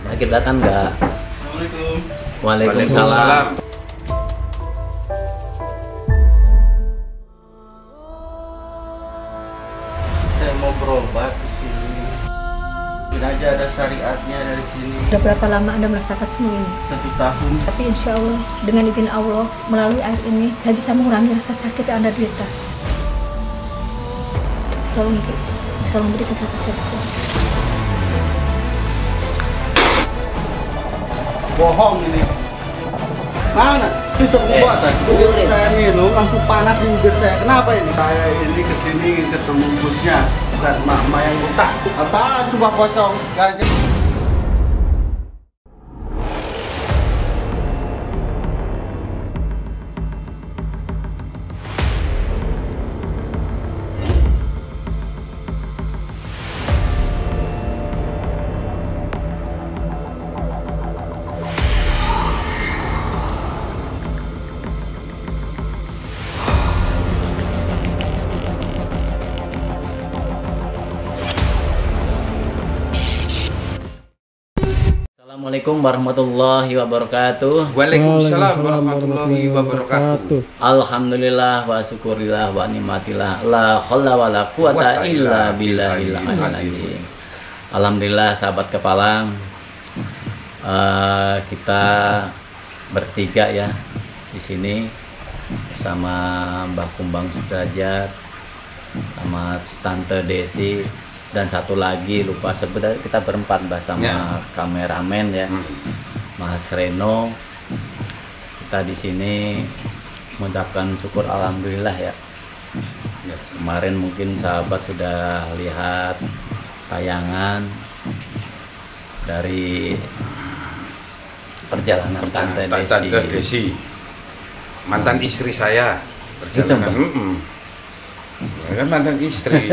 Nah, kita kan nggak. Assalamualaikum. Waalaikumsalam. Saya mau berobat ke sini. Mungkin aja ada syariatnya dari sini. Sudah berapa lama Anda merasakan semua ini? 1 tahun. Tapi insya Allah, dengan izin Allah, melalui air ini, saya bisa mengurangi rasa sakit yang Anda derita. Tolong berikan kata saya. Bohong ini. Mana? Bisa membuat saya minum langsung panas di bibir saya. Kenapa ini? Saya ini kesini ketemu busnya, bukan mama yang utang. Apaan coba pocong? Gaji. Assalamualaikum warahmatullahi wabarakatuh. Waalaikumsalam warahmatullahi wabarakatuh. Alhamdulillah wa syukurillah wa nikmatillah. La haula wala quwata illa billahil azim. Alhamdulillah sahabat Kepalang, kita bertiga ya di sini bersama Mbah Kumbang Sudrajat, sama Tante Desi, dan satu lagi lupa sebut, kita berempat bersama ya, kameramen ya, Mas Reno. Kita di sini mengucapkan syukur alhamdulillah ya. Kemarin mungkin sahabat sudah lihat tayangan dari perjalanan Tante Desi, mantan istri saya. Perjalanan, kan mantan istri.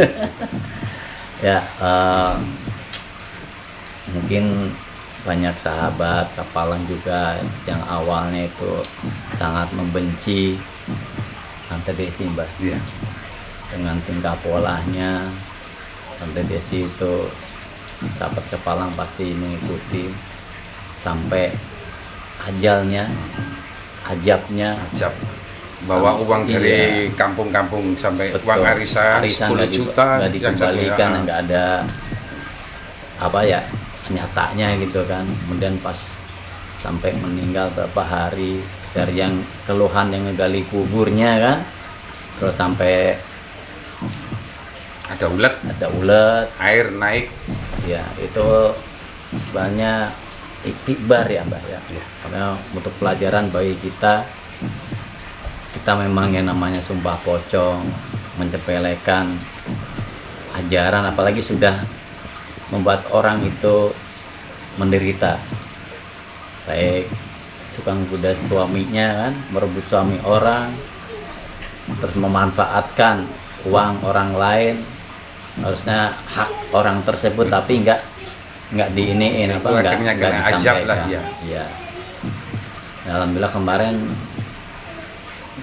Ya, mungkin banyak sahabat Kepalang juga yang awalnya itu sangat membenci Tante Desi, Mbak. Iya. Dengan tingkah polanya, Tante Desi itu sahabat Kepalang pasti mengikuti sampai ajalnya, hajabnya. Bawa uang dari kampung-kampung sampai betul, uang arisan 10 juta nggak dikembalikan, nggak ada apa ya nyatanya gitu kan. Kemudian pas sampai meninggal berapa hari, dari yang keluhan yang ngegali kuburnya kan, terus sampai ada ulet, air naik ya, itu sebenarnya iktibar ya Mbak ya, karena untuk pelajaran bagi kita memang yang namanya sumpah pocong, mencepelekan ajaran, apalagi sudah membuat orang itu menderita. Saya suka kuda suaminya kan, merebut suami orang, terus memanfaatkan uang orang lain, harusnya hak orang tersebut tapi nggak diiniin, apa nggak disampaikan. Ya. Alhamdulillah kemarin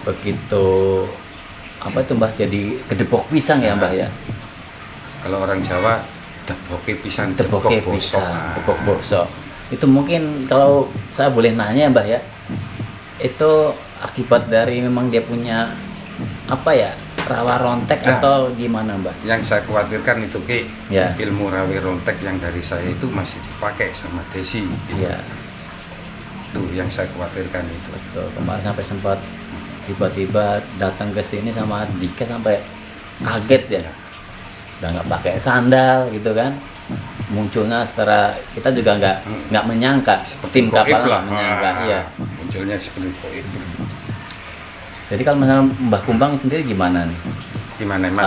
begitu apa itu Mbah, jadi kedepok pisang ya Mbah ya. Kalau orang Jawa depoke pisang, depok bosok. Itu mungkin kalau saya boleh nanya Mbah ya, itu akibat dari memang dia punya apa ya, rawa rontek atau gimana Mbah? Yang saya khawatirkan itu ya, ilmu rawa rontek yang dari saya itu masih dipakai sama Desi. Iya. Itu yang saya khawatirkan itu. Betul. Kemarin sampai sempat tiba-tiba datang ke sini sama Dika sampai kaget ya, udah nggak pakai sandal gitu kan, munculnya secara kita juga nggak menyangka, tim Kepalang menyangka. Iya, munculnya seperti itu. Jadi kalau misalnya Mbah Kumbang sendiri gimana nih? Gimana Mas?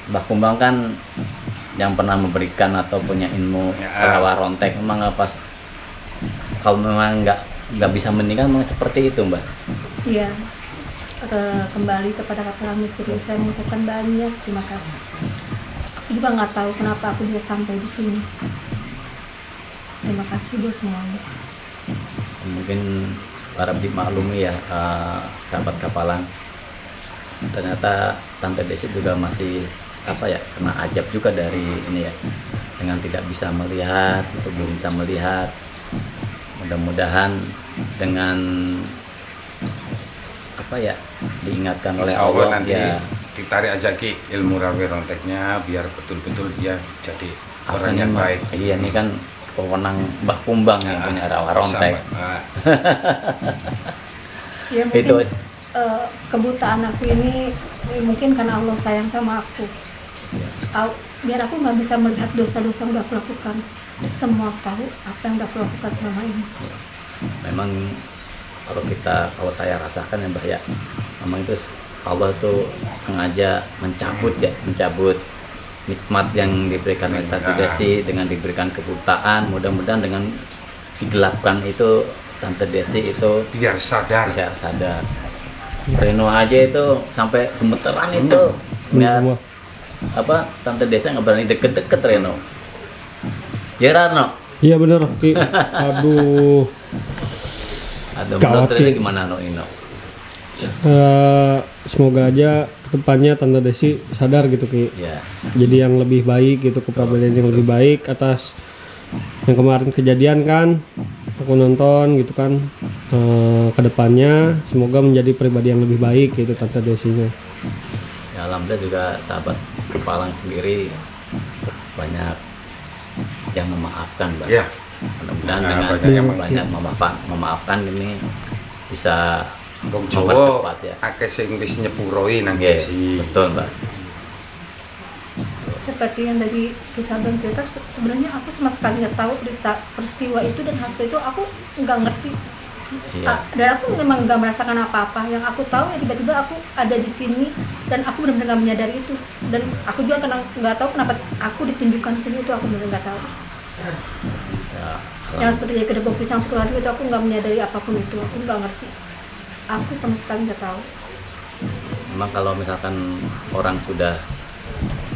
Mbah Kumbang kan yang pernah memberikan atau punya ilmu rawa rontek, memang pas kalau memang nggak bisa meninggal memang seperti itu Mbak? Iya, kembali kepada Kepalang Misteri, saya mengucapkan banyak terima kasih. Aku juga nggak tahu kenapa aku bisa sampai di sini. Terima kasih buat semuanya. Mungkin harap dimaklumi ya sahabat Kepalang, ternyata Tante Desi juga masih apa ya, kena ajab juga dari ini ya, dengan tidak bisa melihat, itu belum bisa melihat. Mudah-mudahan dengan apa ya, diingatkan oleh Insya Allah Allah nanti ya. ditarik aja Ki ilmu rawi ronteknya biar betul-betul dia jadi orang Harusnya yang mah, baik. iya, ini kan wewenang Mbah Kumbang yang punya rawa rontek. Ya mungkin Itu kebutaan aku ini mungkin karena Allah sayang sama aku. Biar aku nggak bisa melihat dosa-dosa yang udah aku lakukan. Semua tahu apa yang udah aku lakukan selama ini. memang kalau saya rasakan ya Mbah ya, memang itu Allah tuh sengaja mencabut nikmat yang diberikan oleh Tante Desi dengan diberikan kebutaan. Mudah-mudahan dengan digelapkan itu Tante Desi itu Biar sadar. bisa sadar. Reno aja itu sampai gemeteran itu lihat apa Tante Desi nggak berani deket-deket Reno. Ya Rano. Iya bener Ki. Aduh. Atau menurut Khawatir. Reno gimana no Ino? Semoga aja kedepannya Tante Desi sadar gitu Ki. Ya, Jadi yang lebih baik gitu, kepribadian yang lebih baik atas yang kemarin kejadian kan. Aku nonton gitu kan. Kedepannya semoga menjadi pribadi yang lebih baik gitu Tante Desinya. ya alhamdulillah juga sahabat Kepalang sendiri banyak yang memaafkan Mbak. Ya. Mudah-mudahan Nah, dengan banyak yang banyak memaafkan ini bisa Wong Jawa mempercepat ya. akeh sing wis nyepuroi nang Iya, Desi. betul Mbak. Seperti yang dari kisah Bang cerita, sebenarnya aku sama sekali nggak tahu peristiwa itu dan hasil itu aku nggak ngerti. Iya. Dan aku memang nggak merasakan apa-apa. Yang aku tahu ya tiba-tiba aku ada di sini dan aku benar-benar nggak menyadari itu. Dan aku juga nggak tahu kenapa aku ditunjukkan di sini, itu aku benar-benar nggak tahu. Ya, Yang seperti jadi kedebok pisang sekolah itu aku nggak menyadari apapun itu, aku nggak ngerti. Aku sama sekali nggak tahu. memang kalau misalkan orang sudah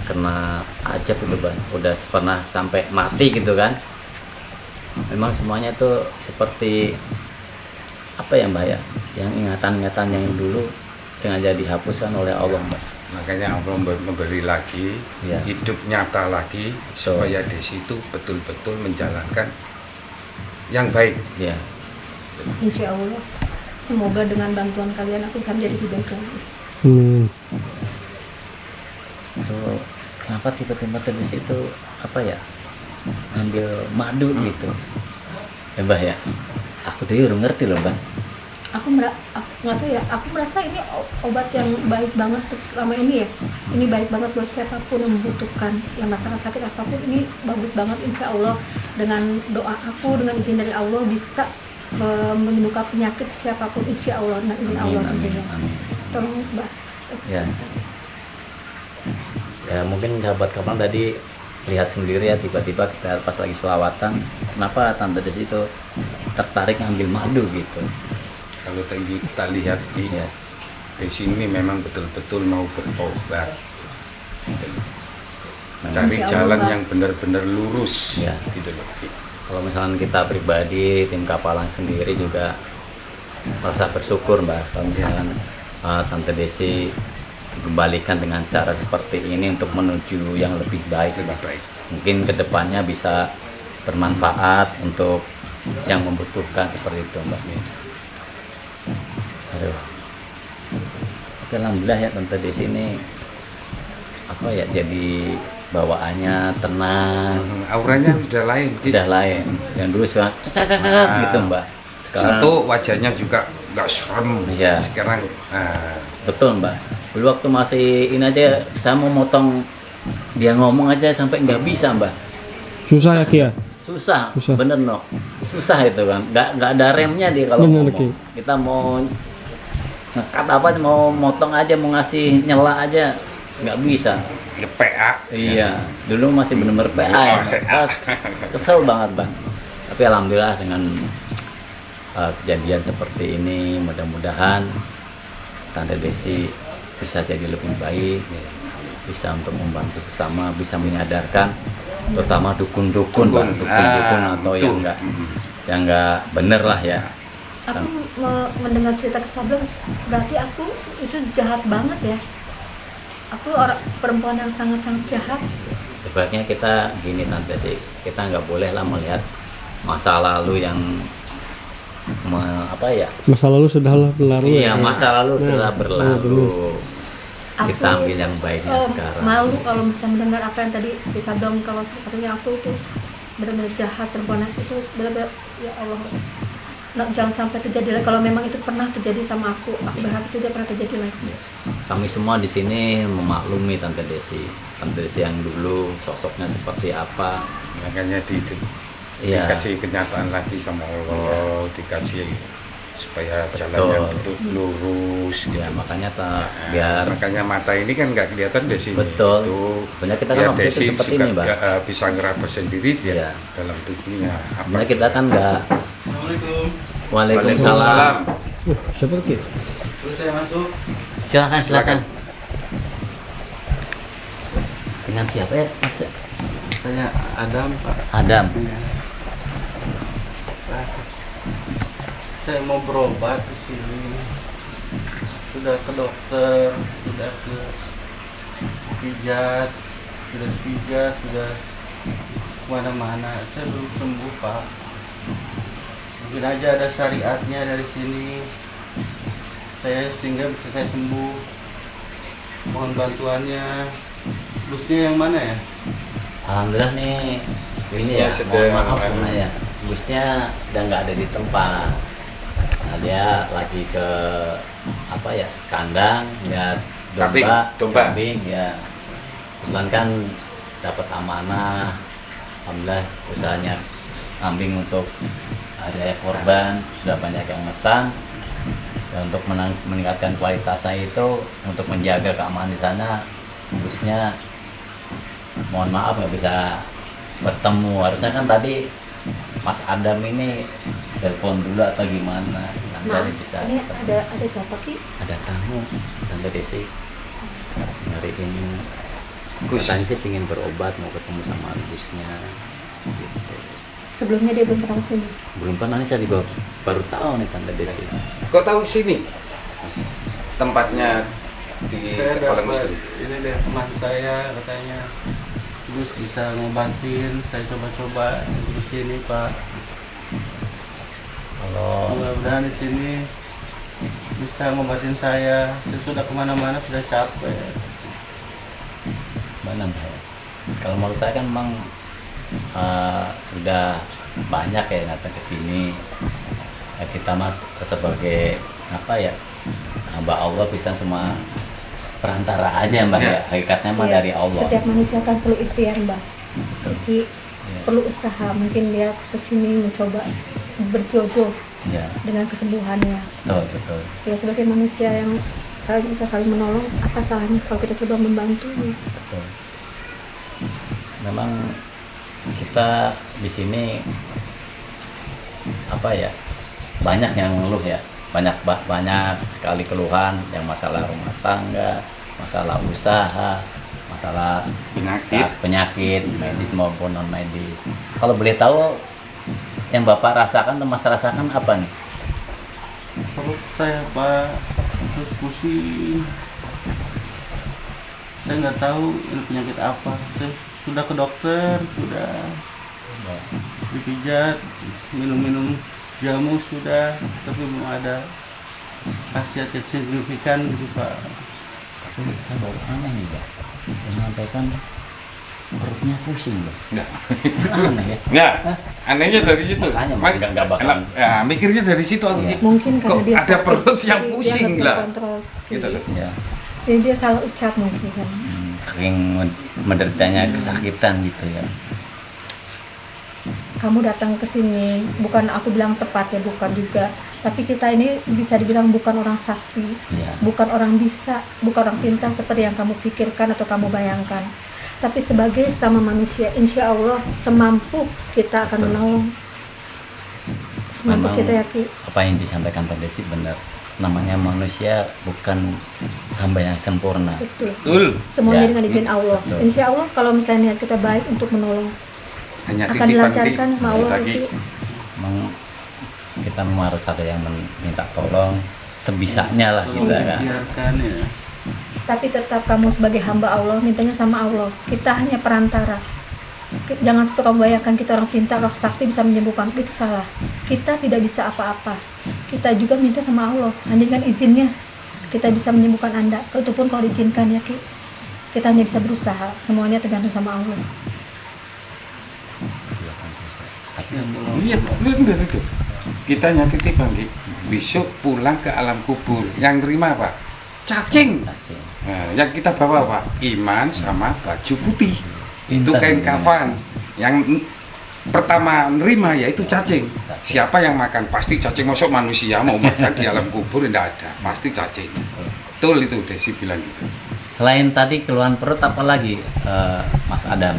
kena ajab itu Bang, udah pernah sampai mati gitu kan, memang semuanya itu seperti apa ya Mbak ya, yang ingatan-ingatan yang dulu sengaja dihapuskan oleh Allah Mbak. Makanya Allah memberi lagi Ya. hidup nyata lagi supaya Desi itu betul-betul menjalankan yang baik. Ya, Insya Allah, semoga dengan bantuan kalian aku bisa menjadi lebih baik lagi. itu kenapa tiba-tiba di situ apa ya, ambil madu gitu ya Mbak ya, aku tuh udah ngerti loh Mbak. Aku nggak tahu ya, aku merasa ini obat yang baik banget terus selama ini ya. Ini baik banget buat siapapun yang membutuhkan, yang merasakan sakit apapun, ini bagus banget. Insya Allah dengan doa aku, dengan izin dari Allah bisa menyembuhkan penyakit siapapun, insya Allah. Nah, izin Allah Amin, tentunya. amin. Tolong Mbak. Ya, ya mungkin sahabat Kapal tadi lihat sendiri ya, tiba-tiba kita pas lagi selawatan, kenapa Tante Desi itu tertarik ngambil madu gitu. Kalau kita lihat di Ya, sini memang betul-betul mau berobat, memang cari Insya Allah, jalan Pak. yang benar-benar lurus, Ya. gitu loh. kalau misalnya kita pribadi, tim Kapalang sendiri juga merasa bersyukur Mbak, kalau misalnya Tante Desi dikembalikan dengan cara seperti ini untuk menuju yang lebih baik. Lebih baik. Mungkin kedepannya bisa bermanfaat untuk yang membutuhkan seperti itu Mbak. Aduh. Oke, alhamdulillah ya Tante Desi ini apa ya, jadi bawaannya tenang, Auranya udah lain. tidak lain. Yang dulu suka gitu Mbak. Sekarang Satu wajahnya juga nggak serem. Iya. Sekarang betul Mbak. Dulu waktu masih ini aja saya mau motong dia ngomong aja sampai nggak bisa Mbak. Susah ya Ki ya? Susah, Susah. bener no. Susah itu kan, nggak ada remnya dia kalau Bener, ngomong. Ki. Kita mau ngekat apa, mau motong aja, mau ngasih nyela aja nggak bisa. PA. Iya, dulu masih bener-bener PA ya. Saya kesel banget Bang. Tapi alhamdulillah dengan kejadian seperti ini, mudah-mudahan Tante Desi bisa jadi lebih baik, bisa untuk membantu sesama, bisa menyadarkan, terutama dukun-dukun Bang, dukun-dukun atau yang nggak bener lah ya. Aku mendengar cerita kisah Bang, berarti aku itu jahat banget ya. Aku orang perempuan yang sangat-sangat jahat. sebaiknya kita gini Tante sih, kita nggak boleh lah melihat masa lalu yang apa ya, Masa lalu sudahlah berlalu. iya masa lalu sudah benar. berlalu. Kita Aku, ambil yang baiknya sekarang. malu kalau misalnya mendengar apa yang tadi disabdong, kalau sepertinya aku tuh benar-benar jahat, perempuan itu benar-benar, ya Allah, jangan sampai terjadi lagi. Kalau memang itu pernah terjadi sama aku berharap itu tidak pernah terjadi lagi. Kami semua di sini memaklumi Tante Desi yang dulu sosoknya seperti apa. Makanya Iya. dikasih kenyataan lagi sama Allah, dikasih supaya jalannya betul lurus. Ya gitu. makanya Nah, biar makanya mata ini kan nggak kelihatan di sini. betul. Itu Sebenarnya kita kan ya waktu itu Desi seperti juga ini, Mbak. bisa ngeraba sendiri dia Iya. dalam tubuhnya. Sebenarnya kita kan nggak. Assalamualaikum. Waalaikumsalam. Seperti Terus saya masuk. Silakan. Dengan siapa ya, Mas? Saya Adam, Pak. Adam. Saya mau berobat ke sini. Sudah ke dokter, sudah ke pijat, sudah kemana-mana. Saya belum sembuh, Pak. Mungkin aja ada syariatnya dari sini. Sehingga bisa saya sembuh. Mohon bantuannya. Busnya yang mana ya? Alhamdulillah nih, ini Busnya ya, sedang mohon maaf anu. sebenarnya, busnya sedang nggak ada di tempat. Nah, dia lagi ke apa ya, kandang, lihat Domba. kambing ya. Kebetulan kan dapat amanah, alhamdulillah usahanya kambing untuk ada korban sudah banyak yang mesan. Dan untuk meningkatkan kualitasnya itu, untuk menjaga keamanan di sana, busnya mohon maaf nggak bisa bertemu. Harusnya kan tadi Mas Adam ini telepon dulu atau gimana, nanti Nah, bisa ini ketemu. ada siapa Ki? Ada tamu Tante Desi hari ini, Gus. katanya sih pengen berobat, mau ketemu sama busnya gitu. Sebelumnya dia belum pernah kesini. Belum pernah nih, saya juga baru tahu nih Tante Desi. Kok tahu sini? Tempatnya di Saya Kepala dapat Muslim. ini dari teman saya, katanya Gus bisa ngobatin. Saya coba-coba di sini, Pak. Kalau Mudah-mudahan di sini bisa ngobatin saya. Saya sudah kemana-mana, sudah capek. mana Mbak? Kalau menurut saya kan memang sudah banyak ya datang ke sini. Ya, kita Mas sebagai apa ya, hamba Allah, bisa semua perantara aja Mbak ya. Hakikatnya mah Iya, dari Allah. Setiap manusia kan perlu ikhtiar, Mbak. Jadi Iya. perlu usaha. Mungkin dia kesini mencoba berjodoh Ya, dengan kesembuhannya. betul. Ya sebagai manusia yang bisa saling menolong, apa salahnya kalau kita coba membantu? Betul. Memang kita di sini apa ya, banyak yang ngeluh ya, banyak sekali keluhan, yang masalah rumah tangga, masalah usaha, masalah penyakit medis maupun non medis. Kalau boleh tahu yang Bapak rasakan atau Mas rasakan apa nih? Perut saya, Pak, terus pusing. Saya nggak tahu ini penyakit apa. Saya sudah ke dokter, sudah dipijat, minum jamu sudah, tapi belum ada khasiat yang signifikan gitu, Pak. Tapi saya baru aneh nih Pak, menyampaikan perutnya pusing loh. Enggak. Aneh ya. Enggak. Anehnya dari situ. Makanya, Mak- nggak bakal. ya, mikirnya dari situ aku. Iya. Mungkin karena Kok dia ada sakit, perut yang jadi pusing dia nggak lah. bisa kontrol Gitu diri. loh. Ya. Jadi dia salah ucap mungkin kan. Saking menderitanya kesakitan gitu ya. Kamu datang ke sini, bukan aku bilang tepat ya, bukan juga. Tapi kita ini bisa dibilang bukan orang sakti, Iya. bukan orang bisa, bukan orang pintar seperti yang kamu pikirkan atau kamu bayangkan. Tapi sebagai sama manusia, insya Allah semampu kita akan menolong. Semampu Memang kita yakin. apa yang disampaikan Pak Desi benar. Namanya manusia bukan hamba yang sempurna. Betul. Betul. Semuanya Ya. dengan izin Allah. Betul. Insya Allah kalau misalnya niat kita baik untuk menolong, Hanya akan titipan dilancarkan sama Allah lagi. nanti. Memang kita memang harus ada yang minta tolong sebisanya lah Tolong kita kan. dibiarkan ya. Tapi tetap kamu sebagai hamba Allah, mintanya sama Allah. Kita hanya perantara. Jangan sampai kamu bayangkan kita orang pintar, roh sakti bisa menyembuhkan. Itu salah. Kita tidak bisa apa-apa. Kita juga minta sama Allah. Hanya dengan izinnya kita bisa menyembuhkan Anda. Itu pun kalau diizinkan ya Ki. Kita hanya bisa berusaha. Semuanya tergantung sama Allah. Iya, benar itu. Kita nyakiti Bang Ki. Besok pulang ke alam kubur. Yang terima apa? Cacing. Nah, yang kita bawa apa? Iman sama baju putih. Itu kain kafan. Yang pertama nerima yaitu cacing. Siapa yang makan? Pasti cacing. Masuk manusia mau makan di alam kubur tidak ada. Pasti cacing. Betul itu Desi bilang gitu. Selain tadi keluhan perut, apa lagi Mas Adam?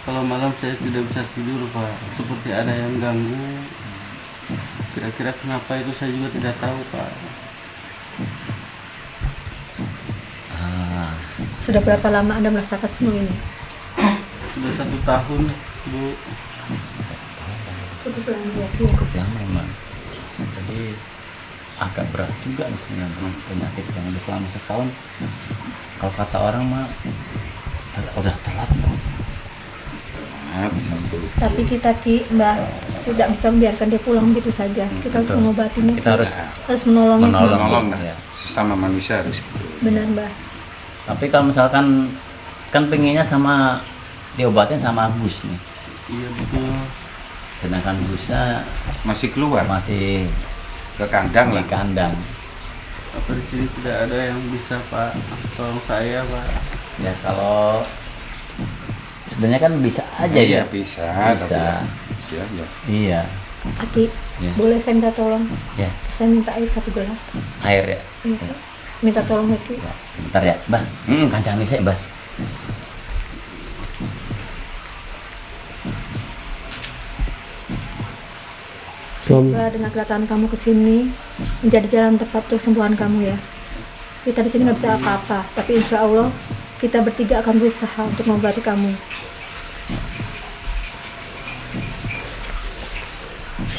Kalau malam saya tidak bisa tidur Pak, seperti ada yang ganggu. Kira-kira kenapa itu saya juga tidak tahu Pak. Sudah berapa lama Anda merasakan semua ini? Sudah 1 tahun Bu. Cukup lama memang. Jadi agak berat juga nih sebenarnya penyakit yang udah selama setahun. Kalau kata orang mah udah telat. Tapi kita Mbak tidak bisa membiarkan dia pulang begitu saja. Kita harus mengobatinya. Kita harus menolongnya. Menolong ya. sesama manusia harus gitu. Benar Mbak. Tapi kalau misalkan kan pengennya sama diobatin sama Gus nih. Iya betul. Sedangkan Gusnya Masih keluar, masih ke kandang di lah. kandang. Apa di sini tidak ada yang bisa Pak tolong saya Pak. Ya kalau sebenarnya kan bisa aja Iya, ya. bisa. Bisa. Siap ya. Iya. Aki, Ya. boleh saya minta tolong? Ya. Saya minta air 1 gelas. Air ya. Iya. Minta tolong Aki. Ya, bentar ya, Mbah. Kancang nih saya, Mbah. Semoga dengan kedatangan kamu ke sini menjadi jalan tepat untuk kesembuhan kamu ya. Kita di sini nggak bisa apa-apa, tapi insya Allah kita bertiga akan berusaha untuk mengobati kamu.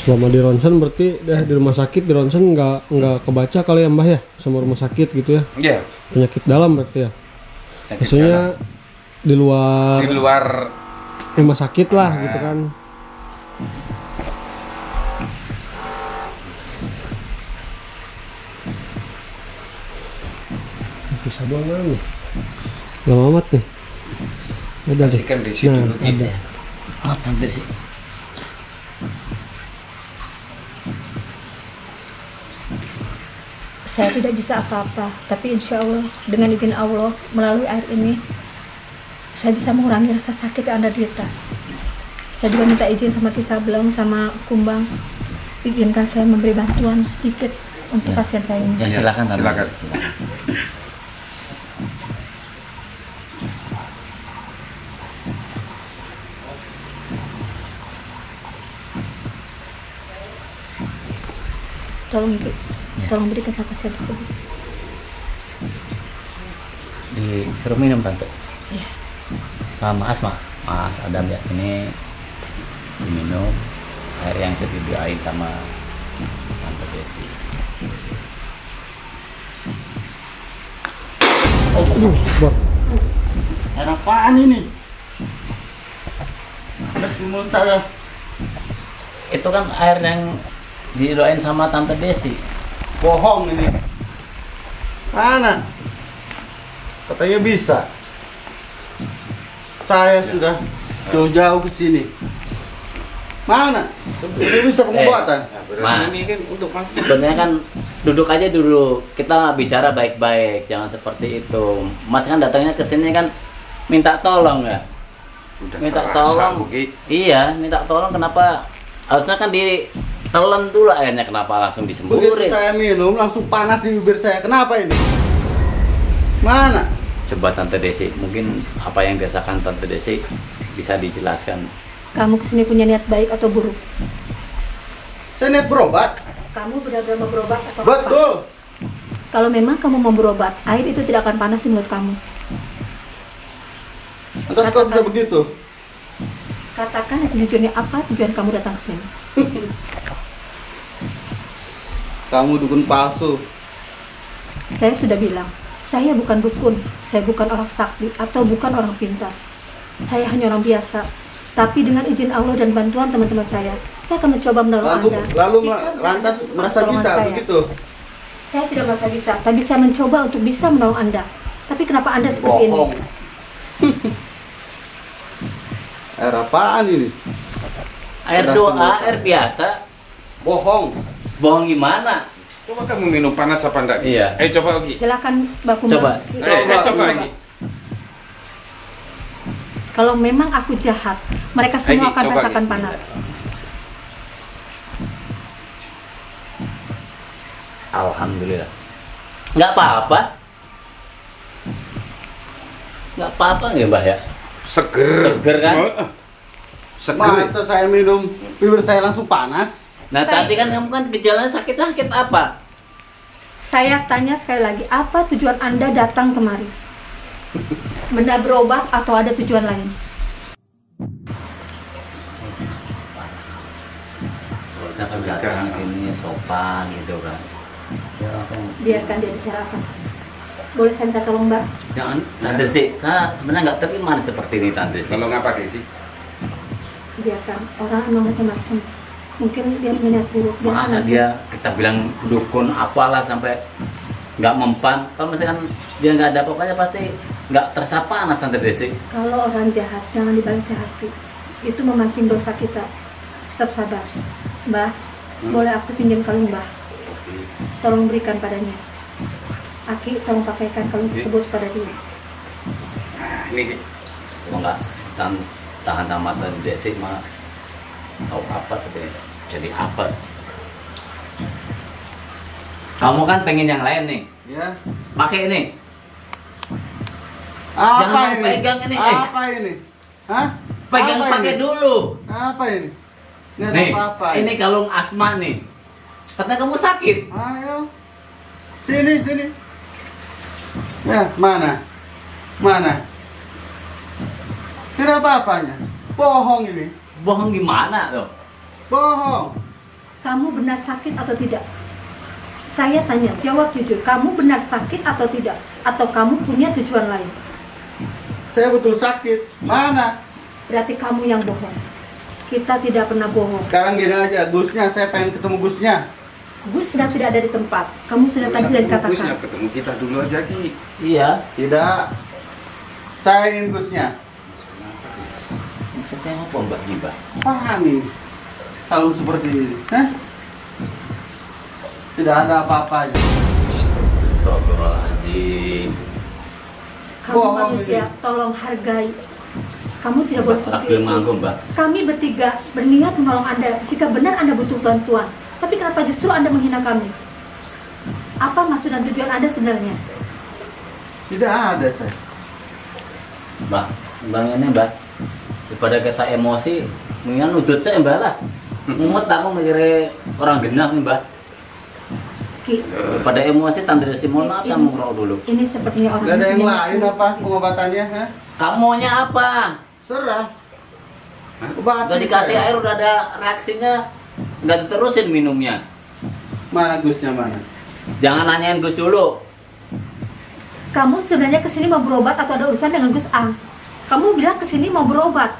Selama di ronsen berarti di rumah sakit di ronsen nggak kebaca kali ya Mbah ya sama rumah sakit gitu ya, Iya. penyakit dalam berarti ya, maksudnya di luar di luar rumah sakit lah gitu kan. Bisa doang nih, lama amat nih. Ada deh. kasihkan di situ dulu. Ada. Oh, tante sih. Saya tidak bisa apa-apa, tapi insya Allah dengan izin Allah melalui air ini saya bisa mengurangi rasa sakit yang Anda derita. Saya juga minta izin sama Ki Sableng sama Kumbang, izinkan saya memberi bantuan sedikit untuk Ya. pasien saya ini. Ya silakan tante. Silakan. Tolong Ki, tolong berikan sama pasien tersebut. Disuruh minum tante. Iya. Mas Adam ya, ini diminum air yang disediain sama tante Desi. Aduh, Bang. Air apaan ini? Ada di mulut saya. Itu kan air yang didoain sama tante Desi. Bohong ini. Mana? Katanya bisa. Saya sudah jauh-jauh ke sini. Mana? Ini bisa pengobatan. Mas, Ini kan untuk sebenarnya kan duduk aja dulu, kita bicara baik-baik, jangan seperti itu. Mas kan datangnya ke sini kan minta tolong ya. udah Minta terasa, tolong. Bu Ki. Iya, minta tolong, kenapa harusnya kan ditelan dulu airnya, kenapa langsung Begitu disemburin? saya minum langsung panas di bibir saya. Kenapa ini? Mana? Coba Tante Desi, mungkin apa yang dirasakan Tante Desi bisa dijelaskan. Kamu kesini punya niat baik atau buruk? Saya niat berobat. Kamu benar-benar mau berobat atau apa? Betul. Kalau memang kamu mau berobat, air itu tidak akan panas di mulut kamu. Terus kok bisa begitu? Katakan sejujurnya apa tujuan kamu datang ke sini? Kamu dukun palsu. Saya sudah bilang, saya bukan dukun, saya bukan orang sakti atau bukan orang pintar. Saya hanya orang biasa. Tapi dengan izin Allah dan bantuan teman-teman saya akan mencoba menolong Anda. Lalu lantas merasa bisa begitu? Saya tidak merasa bisa, tapi saya mencoba untuk bisa menolong Anda. Tapi kenapa Anda seperti Bohong. ini? Air apaan ini? Air doa, air biasa. Bohong. Bohong gimana? Coba kamu minum panas apa enggak? Iya. Coba lagi. Silakan Mbak Kumbang. Coba. Coba lagi. Kalau memang aku jahat, mereka semua akan coba, rasakan bismillah. panas. Alhamdulillah. Nggak apa-apa. Nggak apa-apa nggak Mbah ya? Seger. Seger kan? Seger. Masa saya minum, bibir saya langsung panas? Nah tadi kan kamu kan gejalanya sakit apa? Saya tanya sekali lagi, apa tujuan Anda datang kemari? Benda berobat atau ada tujuan lain? Saya kan datang sini sopan gitu kan. Ya, langsung. Biarkan dia bicarakan. Boleh saya minta tolong Mbak? Jangan, Tante sih, saya sebenarnya nggak terima seperti ini Tante sih. Kalau ngapa sih? Biarkan, orang emang macam-macam. Mungkin dia punya niat buruk. Masa dia kita bilang dukun apalah sampai nggak mempan. Kalau misalkan dia nggak ada apa-apanya pasti nggak tersapa anak Tante Desi. Kalau orang jahat, jangan dibalik hati. Itu memancing dosa kita. Tetap sabar. Mbah, boleh aku pinjam kalung Mbah? Tolong berikan padanya. Aki, tolong pakaikan kalung tersebut pada dia. Nah, ini Cuma nggak tahan sama Tante Desi mah tahu apa katanya. Jadi apa? Kamu kan pengen yang lain nih. Ya. Pakai ini. Apa Jangan ini? pegang ini, Apa ini? Hah? Pegang Apa pakai ini? dulu. Apa ini? Nggak ada Nih, apa-apa. ini kalung asma nih. Katanya kamu sakit. Ayo. Sini, sini. Ya, mana? Mana? Tidak apa-apanya. Bohong ini. Bohong gimana tuh? Bohong. Kamu benar sakit atau tidak? Saya tanya, jawab jujur. Kamu benar sakit atau tidak? Atau kamu punya tujuan lain? Saya betul sakit. Mana? Berarti kamu yang bohong. Kita tidak pernah bohong. Sekarang gini aja, Gusnya, saya pengen ketemu Gusnya. Gus sedang tidak ada di tempat. Kamu sudah tadi sudah dikatakan. ketemu kita dulu aja Ki. Iya. Tidak. Saya ingin Gusnya. Maksudnya apa Mbak Mbak? Paham ini. Kalau seperti ini. Hah? Tidak ada apa-apanya. Astagfirullahaladzim. Kamu Bohong manusia, ini. tolong hargai. Kamu tidak boleh seperti Lagi itu. manggung Mbak. Kami bertiga berniat menolong Anda jika benar Anda butuh bantuan. Tapi kenapa justru Anda menghina kami? Apa maksud dan tujuan Anda sebenarnya? Tidak ada saya. Mbak, Bang ini Mbak. Daripada kita emosi, mendingan udut saya Mbak lah. Mumet aku mikirnya orang genah nih Mbak. Ki, Daripada emosi Tante Desi mohon maaf saya mau ngerokok dulu. ini sepertinya orang Gak ada yang punya lain waktu. apa pengobatannya? Hah? Kamu maunya apa? Serah. Obatin Udah dikasih saya. air udah ada reaksinya, nggak diterusin minumnya. Mana Gusnya mana? Jangan nanyain Gus dulu. Kamu sebenarnya kesini mau berobat atau ada urusan dengan Gus Ang? Kamu bilang kesini mau berobat.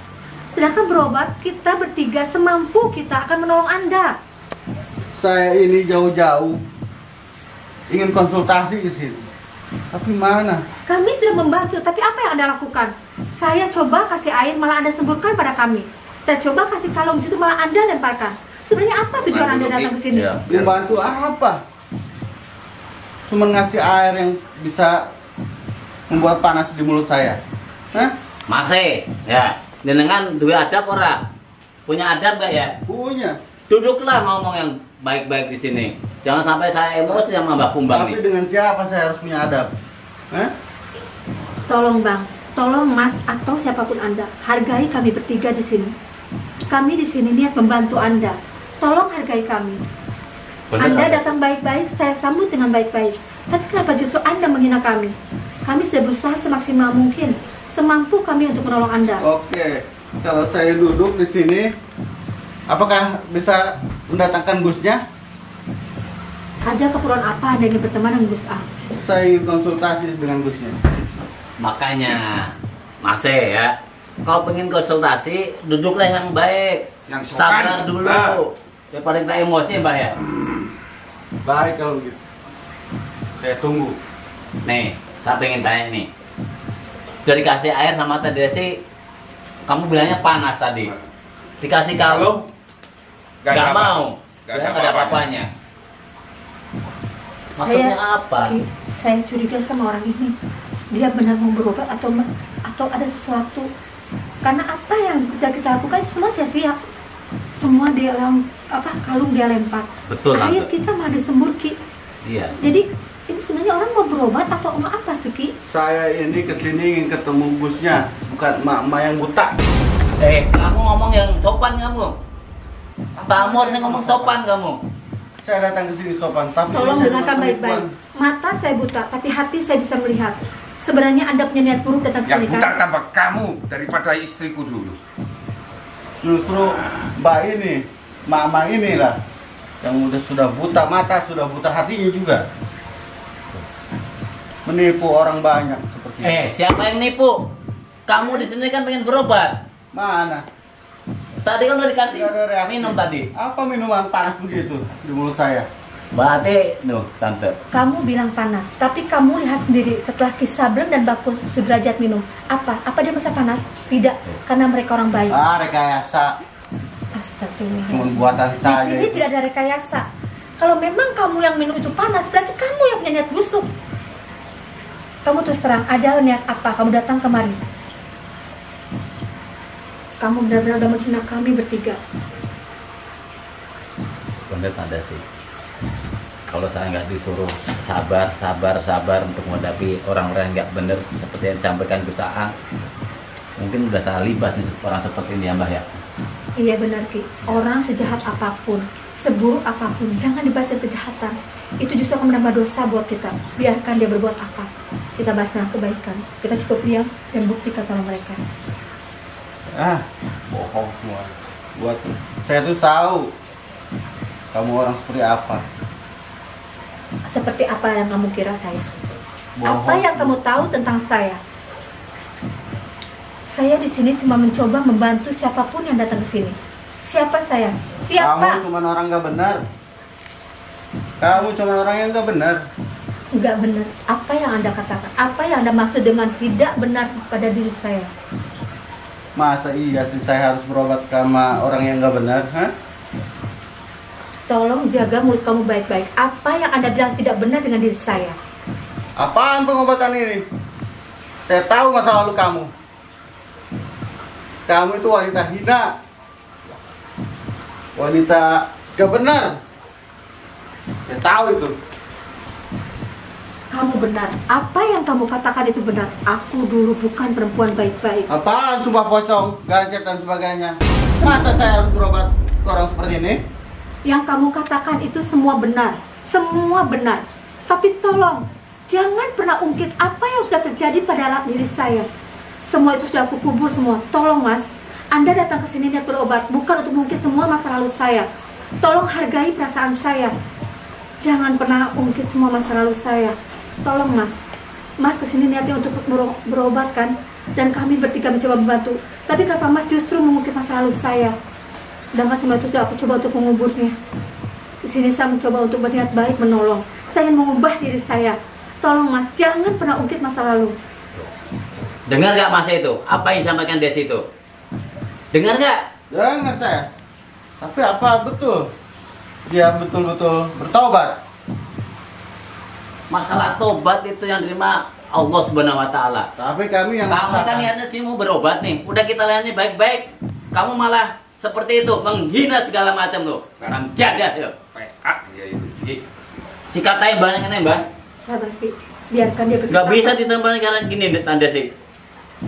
Sedangkan berobat kita bertiga semampu kita akan menolong Anda. Saya ini jauh-jauh ingin konsultasi ke sini. Tapi mana? Kami sudah membantu, tapi apa yang Anda lakukan? Saya coba kasih air, malah Anda semburkan pada kami. Saya coba kasih kalung, situ malah Anda lemparkan. Sebenarnya apa tujuan Anda datang ke sini? Iya. Membantu apa? Cuma ngasih air yang bisa membuat panas di mulut saya. Hah? Masih, ya. Jenengan dua adab ora? Punya adab gak ya? Punya. Duduklah ngomong yang baik-baik di sini. Jangan sampai saya emosi sama Mbak Kumbang Tapi nih. dengan siapa saya harus punya adab? Hah? Tolong Bang, tolong Mas atau siapapun Anda, hargai kami bertiga di sini. Kami di sini niat membantu Anda. Tolong hargai kami. Bener, Anda Tante? datang baik-baik, saya sambut dengan baik-baik. Tapi kenapa justru Anda menghina kami? Kami sudah berusaha semaksimal mungkin, semampu kami untuk menolong Anda. Oke. Kalau saya duduk di sini, apakah bisa mendatangkan Gusnya? Ada keperluan apa Anda ingin berteman dengan Gus A? Saya ingin konsultasi dengan Gusnya. Makanya, Mas ya, kalau pengen konsultasi, duduklah yang baik, Yang sopan. sabar dulu. Daripada kita emosi, Mbah ya. Baik kalau gitu. Saya tunggu. Nih, saya pengen tanya nih. Sudah dikasih air sama tadi sih, kamu bilangnya panas tadi. Dikasih kalung, nggak mau. Nggak Nggak ada ada apa-apanya. apa-apanya. Maksudnya apa? Saya curiga sama orang ini. Dia benar mau berobat atau ada sesuatu. Karena apa yang kita lakukan semua sia-sia. Semua dia kalung dia lempar. Betul, Air Tante. kita malah disembur, Ki. Iya. Jadi ini sebenarnya orang mau berobat atau mau apa sih, Ki? Saya ini kesini ingin ketemu Gusnya, bukan emak-emak yang buta. Kamu ngomong yang sopan kamu. Kamu harusnya ngomong sopan kamu. Saya datang ke sini sopan, tapi Tolong ini dengarkan cuma baik-baik. penipuan. Mata saya buta, tapi hati saya bisa melihat. Sebenarnya Anda punya niat buruk datang ke Yang sini, buta kan? tambah kamu daripada istriku dulu. Justru mbak ini, mama ini lah, yang sudah buta mata, sudah buta hatinya juga. Menipu orang banyak seperti itu. Siapa yang nipu? Kamu di sini kan pengen berobat. Mana? Tadi kan udah dikasih Tidak ada reaksi. minum tadi. Apa minuman panas begitu di mulut saya? Berarti, Tante. Kamu bilang panas, tapi kamu lihat sendiri setelah Kisablem dan Baku Sudrajat minum. Apa? Apa dia merasa panas? Tidak, karena mereka orang baik. Rekayasa, Astagfirullah. cuma buatan Di saya. sini itu. tidak ada rekayasa. Kalau memang kamu yang minum itu panas, berarti kamu yang punya niat busuk. Kamu terus terang, ada niat apa kamu datang kemari? Kamu benar-benar udah menghina kami bertiga. Bener ada sih. Kalau saya nggak disuruh sabar untuk menghadapi orang-orang yang nggak bener seperti yang disampaikan Gus Aang, mungkin udah saya libas nih orang seperti ini ya Mbah ya. Iya benar, Ki. Orang sejahat apapun, seburuk apapun, jangan dibaca kejahatan. Itu justru akan menambah dosa buat kita. Biarkan dia berbuat apa, kita baca kebaikan. Kita cukup diam dan buktikan sama mereka. Bohong semua. Buat saya tuh tahu kamu orang seperti apa. Seperti apa yang kamu kira saya? Bohong. Apa yang kamu tahu tentang saya? Saya di sini cuma mencoba membantu siapapun yang datang ke sini. Siapa saya? Siapa? Kamu cuma orang nggak benar. Kamu cuma orang yang nggak benar. Nggak benar. Apa yang Anda katakan? Apa yang Anda maksud dengan tidak benar pada diri saya? Masa iya sih saya harus berobat sama orang yang nggak benar? Hah? Tolong jaga mulut kamu baik-baik. Apa yang Anda bilang tidak benar dengan diri saya? Apaan pengobatan ini? Saya tahu masa lalu kamu. Kamu itu wanita hina. Wanita gak benar. Saya tahu itu. Kamu benar. Apa yang kamu katakan itu benar. Aku dulu bukan perempuan baik-baik. Apaan sumpah pocong, gancet dan sebagainya. Masa saya harus berobat ke orang seperti ini? Yang kamu katakan itu semua benar. Semua benar. Tapi tolong, jangan pernah ungkit apa yang sudah terjadi pada diri saya. Semua itu sudah aku kubur semua. Tolong Mas, Anda datang ke sini niat berobat, bukan untuk mengungkit semua masa lalu saya. Tolong hargai perasaan saya. Jangan pernah ungkit semua masa lalu saya. Tolong Mas. Mas kesini niatnya untuk berobat kan? Dan kami bertiga mencoba membantu. Tapi kenapa Mas justru mengungkit masa lalu saya? Sedangkan semua itu sudah aku coba untuk menguburnya. Di sini saya mencoba untuk berniat baik menolong. Saya ingin mengubah diri saya. Tolong Mas, jangan pernah ungkit masa lalu. Dengar nggak Mas itu? Apa yang disampaikan Desi itu? Dengar nggak? Dengar saya. Tapi apa betul? Dia betul-betul bertobat. Masalah tobat itu yang diterima Allah Subhanahu Wa Taala. Tapi kami yang Kamu kan merasakan. niatnya sih mau berobat nih. Udah kita lihatnya baik-baik. Kamu malah seperti itu menghina segala macam loh. Orang jadah ya. PA ya itu. Si katanya banyak nih Mbak. Sabar, Ki. Biarkan dia berkata. Nggak bisa ditembak kalian gini tanda sih.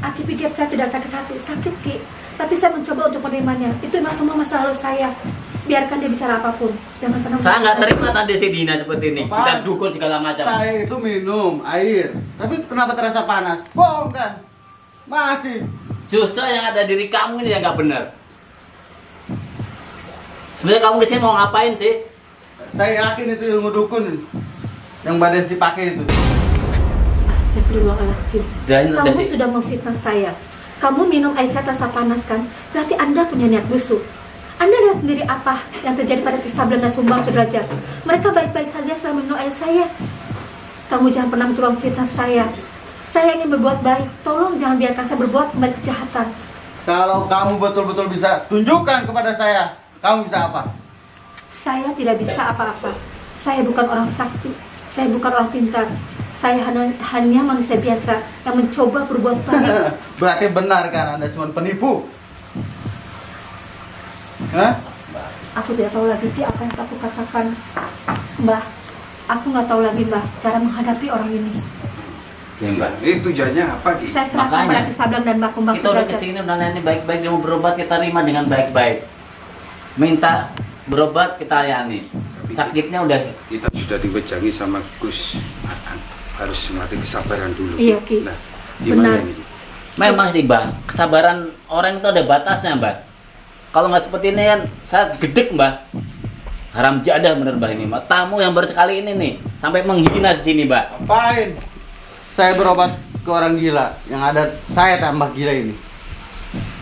Aki pikir saya tidak sakit hati. Sakit, Ki. Tapi saya mencoba untuk menerimanya. Itu memang semua masa lalu saya. Biarkan dia bicara apapun. Jangan pernah. Saya nggak terima tanda sih dihina seperti ini. Apaan? Kita dukun segala macam. Saya itu minum air. Tapi kenapa terasa panas? Bohong kan? Masih. Justru yang ada diri kamu ini yang nggak benar. Sebenarnya kamu di sini mau ngapain sih? Saya yakin itu ilmu dukun yang Mbak Desi pakai itu. Astagfirullahaladzim. Dan Kamu Desi- sudah memfitnah saya. Kamu minum air saya terasa panas kan? Berarti Anda punya niat busuk. Anda lihat sendiri apa yang terjadi pada Ki Sableng dan Sumbang Sudrajat. Mereka baik-baik saja setelah minum air saya. Kamu jangan pernah mencoba memfitnah saya. Saya ingin berbuat baik. Tolong jangan biarkan saya berbuat kembali kejahatan. Kalau kamu betul-betul bisa tunjukkan kepada saya, kamu bisa apa? Saya tidak bisa apa-apa. Saya bukan orang sakti. Saya bukan orang pintar. Saya hanya manusia biasa yang mencoba berbuat baik. Berarti benar kan Anda cuma penipu? Hah? Aku tidak tahu lagi sih apa yang aku katakan, Mbah. Aku nggak tahu lagi, Mbah, cara menghadapi orang ini. Ya, Mbak. Ini tujuannya apa Ki? Saya serahkan Makanya. pada Ki Sableng dan Mbah Kumbang Kita udah Sudrajat. kesini udah nanya baik-baik, dia mau berobat kita terima dengan baik-baik. Minta berobat kita layani. Sakitnya udah Kita sudah diwejangi sama Gus Aan. Harus melatih kesabaran dulu. Iya, Ki. Nah, Benar. gimana ini? memang sih, Mbak. Kesabaran orang itu ada batasnya, Mbak. Kalau nggak seperti ini kan saya gedek, Mbak. Haram jadah bener, Mbak, ini, Mbak. Tamu yang baru sekali ini nih sampai menghina di sini, Mbak. Apain? Saya berobat ke orang gila, yang ada saya tambah gila ini.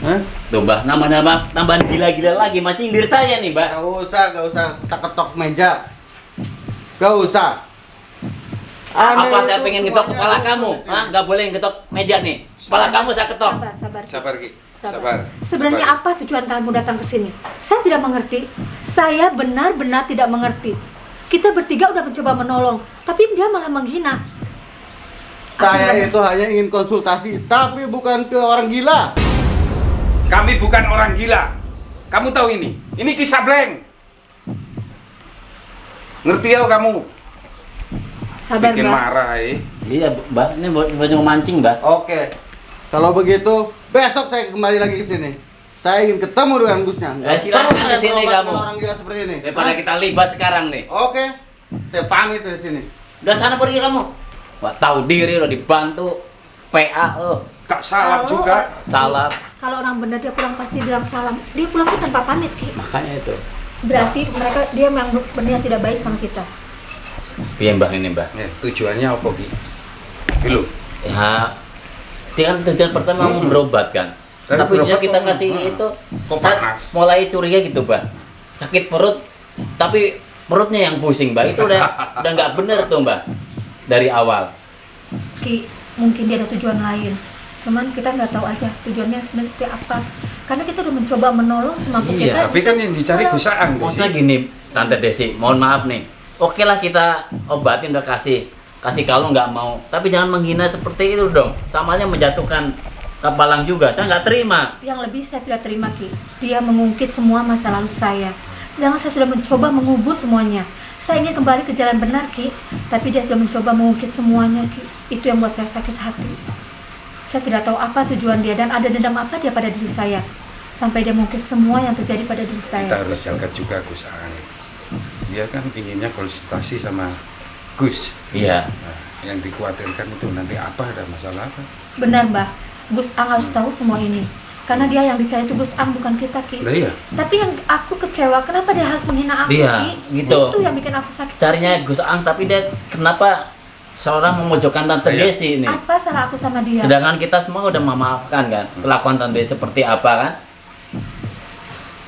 Hah? Tuh, Mbak, nama-nama tambahan gila-gila lagi masih indir saya nih, Mbak. Gak usah kita ketok meja. Gak usah. Apa Aneh saya itu pengen ketok semuanya kepala ada kamu? di sini. Hah? Nggak boleh ketok meja nih. Kepala kamu saya ketok. Sabar, sabar. Ki. Sabar Ki. Sabar. Sebenarnya apa tujuan kamu datang ke sini? Saya tidak mengerti. Saya benar-benar tidak mengerti. Kita bertiga udah mencoba menolong, tapi dia malah menghina. Saya itu hanya ingin konsultasi, tapi bukan ke orang gila. Kami bukan orang gila. Kamu tahu ini? Ini Ki Sableng. Ngerti ya kamu? Sabar, Bikin Mbak. marah Iya, Mbak. Ini baju mancing, Mbak. Oke. Kalau begitu, besok saya kembali lagi ke sini. Saya ingin ketemu dengan Gusnya. Nggak silakan perlu saya ke sini berobat kamu. dengan orang gila seperti ini. Daripada Hah? kita libat sekarang nih. Oke. Saya pamit dari sini. Udah sana pergi kamu. Wah, tahu diri udah dibantu PA Kak salam Kalau- juga. salah. Kalau orang benar dia pulang pasti bilang salam. Dia pulang tuh tanpa pamit, Ki. Makanya itu. Berarti dia memang berniat tidak baik sama kita. Iya, Mbak, ini, Mbak. Nih, tujuannya apa Ki? Dulu. Ya, dia kan tujuan pertama mau berobat kan. Tapi Tapi dia berobat kita kok, kasih itu kok saya panas? mulai curiga gitu, Mbak. Sakit perut, tapi perutnya yang pusing, Mbak. Itu udah nggak bener tuh, Mbak. Dari awal. Ki, mungkin dia ada tujuan lain. Cuman kita nggak tahu aja tujuannya sebenarnya seperti apa. Karena kita udah mencoba menolong semampu Iya, kita. Tapi kan yang dicari Gus Aan. Maksudnya gini, Tante Desi, mohon maaf nih. Oke lah kita obatin udah kasih kalau nggak mau. Tapi jangan menghina seperti itu dong. Sama aja menjatuhkan Kapalang juga. Saya nggak terima. Yang lebih saya tidak terima, Ki. Dia mengungkit semua masa lalu saya. Sedangkan saya sudah mencoba mengubur semuanya. Saya ingin kembali ke jalan benar, Ki. Tapi dia sudah mencoba mengungkit semuanya, Ki. Itu yang buat saya sakit hati. Saya tidak tahu apa tujuan dia dan ada dendam apa dia pada diri saya. Sampai dia mengungkit semua yang terjadi pada diri Kita saya. harus jaga juga Gus Aan. Dia kan inginnya konsultasi sama Gus. Iya. Nah, yang dikhawatirkan itu nanti apa, ada masalah apa? Benar, Mbah. Gus Ang harus tahu semua ini. Karena dia yang dicari itu Gus Ang, bukan kita, Ki. Lah iya. Tapi yang aku kecewa, kenapa dia harus menghina aku, Iya, Ki? gitu. Itu yang bikin aku sakit. Carinya Gus Ang, tapi dia kenapa seorang memojokkan Tante Iya. Desi ini? Apa salah aku sama dia? Sedangkan kita semua udah memaafkan kan kelakuan Tante Desi seperti apa kan?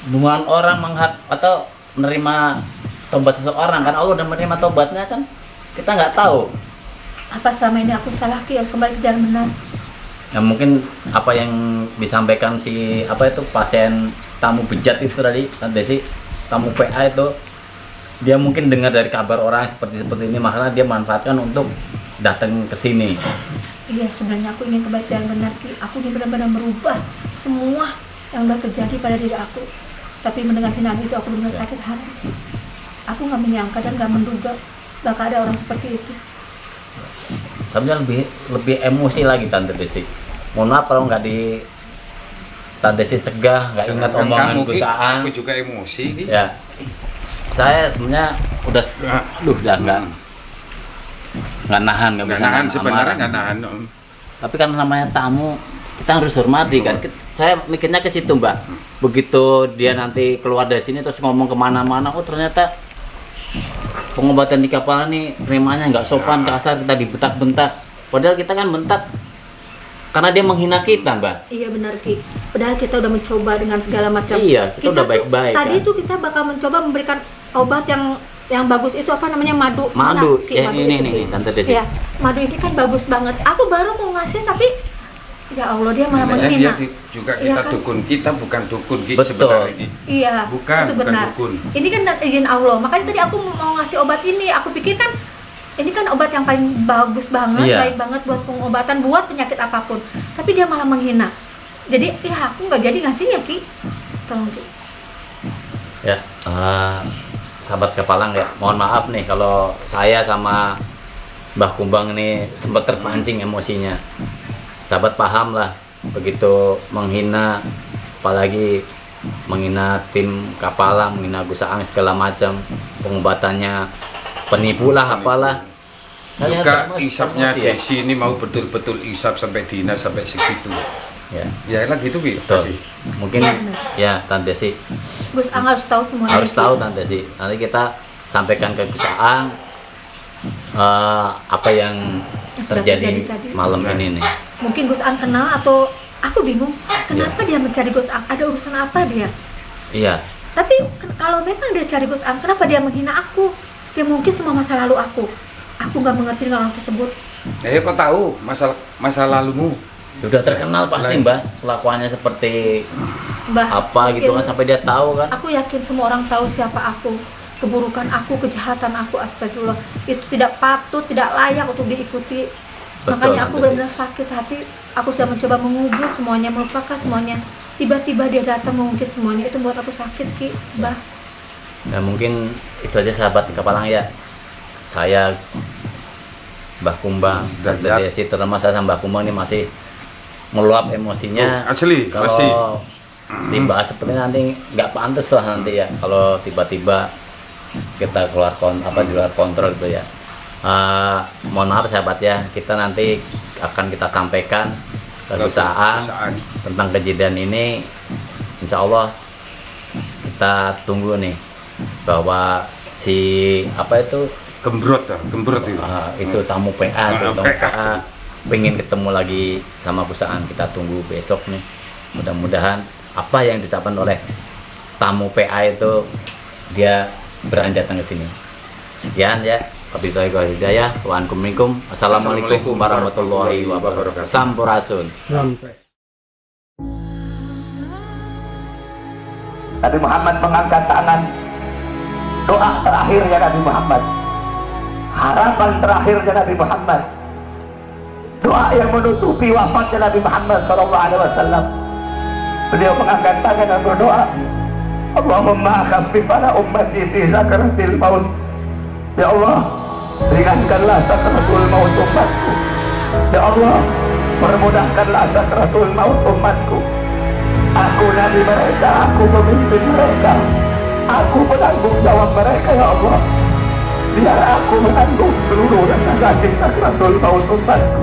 Bukan orang atau menerima tobat seseorang kan, Allah udah menerima tobatnya kan, kita nggak tahu. Apa selama ini aku salah, Ki? Harus kembali ke jalan benar. Ya mungkin apa yang disampaikan si apa itu pasien tamu bejat itu tadi Tante Desi, tamu PA itu, dia mungkin dengar dari kabar orang seperti ini, makanya dia manfaatkan untuk datang ke sini. Iya, sebenarnya aku ingin kembali ke jalan benar, Ki. Aku ingin benar-benar merubah semua yang sudah terjadi pada diri aku. Tapi mendengar hinaan itu aku benar sakit hati. Aku nggak menyangka dan nggak menduga bakal ada orang seperti itu. Sebenarnya lebih emosi lagi Tante Desi. Mohon maaf kalau nggak di Tante Desi cegah, nggak ingat Jangan omongan kamu, Ki. Gus Aan. Aku juga emosi Ki. Ya, saya sebenarnya udah, udah nggak nahan, nggak Nggak bisa nahan, nahan sebenarnya amarah. nggak nahan. Tapi kan namanya tamu, kita harus hormati kan. Saya mikirnya ke situ, Mbak. Begitu dia nanti keluar dari sini terus ngomong kemana-mana, oh ternyata pengobatan di kepala nih nerimanya nggak sopan, kasar, kita dibentak-bentak. Padahal kita kan bentak karena dia menghina kita, Mbak. Iya benar Ki. Padahal kita udah mencoba dengan segala macam. Iya, kita udah baik-baik, Tadi kan? tuh kita bakal mencoba memberikan obat yang bagus itu apa namanya madu. Madu, Mana, Ki, ya madu ini itu, nih, Ki? Tante Desi. Ya, madu ini kan bagus banget. Aku baru mau ngasih tapi ya Allah dia malah Makanya menghina. juga Iya kita kan? dukun, kita bukan dukun Ki, Betul. sebenarnya ini. Iya, Bukan, itu bukan benar. dukun. Ini kan izin Allah. Makanya tadi aku mau ngasih obat ini. Aku pikir kan ini kan obat yang paling bagus banget, Iya. baik banget buat pengobatan buat penyakit apapun. Tapi dia malah menghina. Jadi ya aku nggak jadi ngasihnya Ki. Tolong Ki. Ya, sahabat kepalang ya, mohon maaf nih kalau saya sama Mbah Kumbang ini sempat terpancing emosinya. Sahabat paham lah, begitu menghina, apalagi menghina tim Kapalang, menghina Gus Aang segala macam, pengobatannya penipu lah apalah. Saya Juga emosi isapnya ya. Desi ini mau betul-betul isap sampai dinas sampai segitu. Ya, Ya lah gitu Ki. betul. Mungkin ya Tante Desi Gus Ang harus tahu semuanya. harus Ki. tahu Tante Desi. Nanti kita sampaikan ke Gus Aang apa yang sudah terjadi terjadi tadi. malam ini nih. Mungkin Gus Ang kenal atau aku bingung kenapa dia mencari Gus Ang, ada urusan apa dia. Iya, Tapi kalau memang dia cari Gus Ang, kenapa dia menghina aku? Dia mungkin semua masa lalu aku nggak mengerti dengan orang tersebut. Ya kok tahu masa lalumu? sudah terkenal pasti Lain. Mbak kelakuannya seperti Mbah, apa gitu kan mungkin sampai dia tahu kan. aku yakin semua orang tahu siapa aku, keburukan aku, kejahatan aku. Astagfirullah, itu tidak patut, tidak layak untuk diikuti. Betul, Makanya aku Tante benar-benar sakit hati. Aku sudah mencoba mengubur semuanya, melupakan semuanya. Tiba-tiba dia datang mengungkit semuanya. Itu buat aku sakit Ki, Mbah. Ya mungkin itu aja sahabat di Kapalang ya. Saya Mbah Kumbang dan Sudah, ya. Desi, terutama saya sama Mbah Kumbang ini masih meluap emosinya. Oh, asli, kalau masih. dibahas seperti nanti nggak pantas lah nanti ya kalau tiba-tiba kita keluar di luar kontrol gitu ya. Mohon maaf sahabat ya, kita nanti akan kita sampaikan ke Gus Aang tentang kejadian ini. Insya Allah kita tunggu nih bahwa si apa itu Gembrot itu tamu PA tuh, tamu PA. PA pengen ketemu lagi sama Gus Aang. Kita tunggu besok nih, mudah-mudahan apa yang diucapkan oleh tamu PA itu dia berani datang ke sini. Sekian ya, wabillahi wal hidayah. Assalamualaikum warahmatullahi wabarakatuh. Sampurasun. Sampai. Nabi Muhammad mengangkat tangan, doa terakhirnya Nabi Muhammad, harapan terakhirnya Nabi Muhammad, doa yang menutupi wafatnya Nabi Muhammad SAW. Beliau mengangkat tangan dan berdoa, Allahumma khaffif ala ummati fi sakaratil maut. Ya Allah, ringankanlah sakaratul maut umatku. Ya Allah, permudahkanlah sakaratul maut umatku. Aku nabi mereka, aku pemimpin mereka, aku penanggung jawab mereka. Ya Allah, biar aku menanggung seluruh rasa sakit sakratul maut umatku.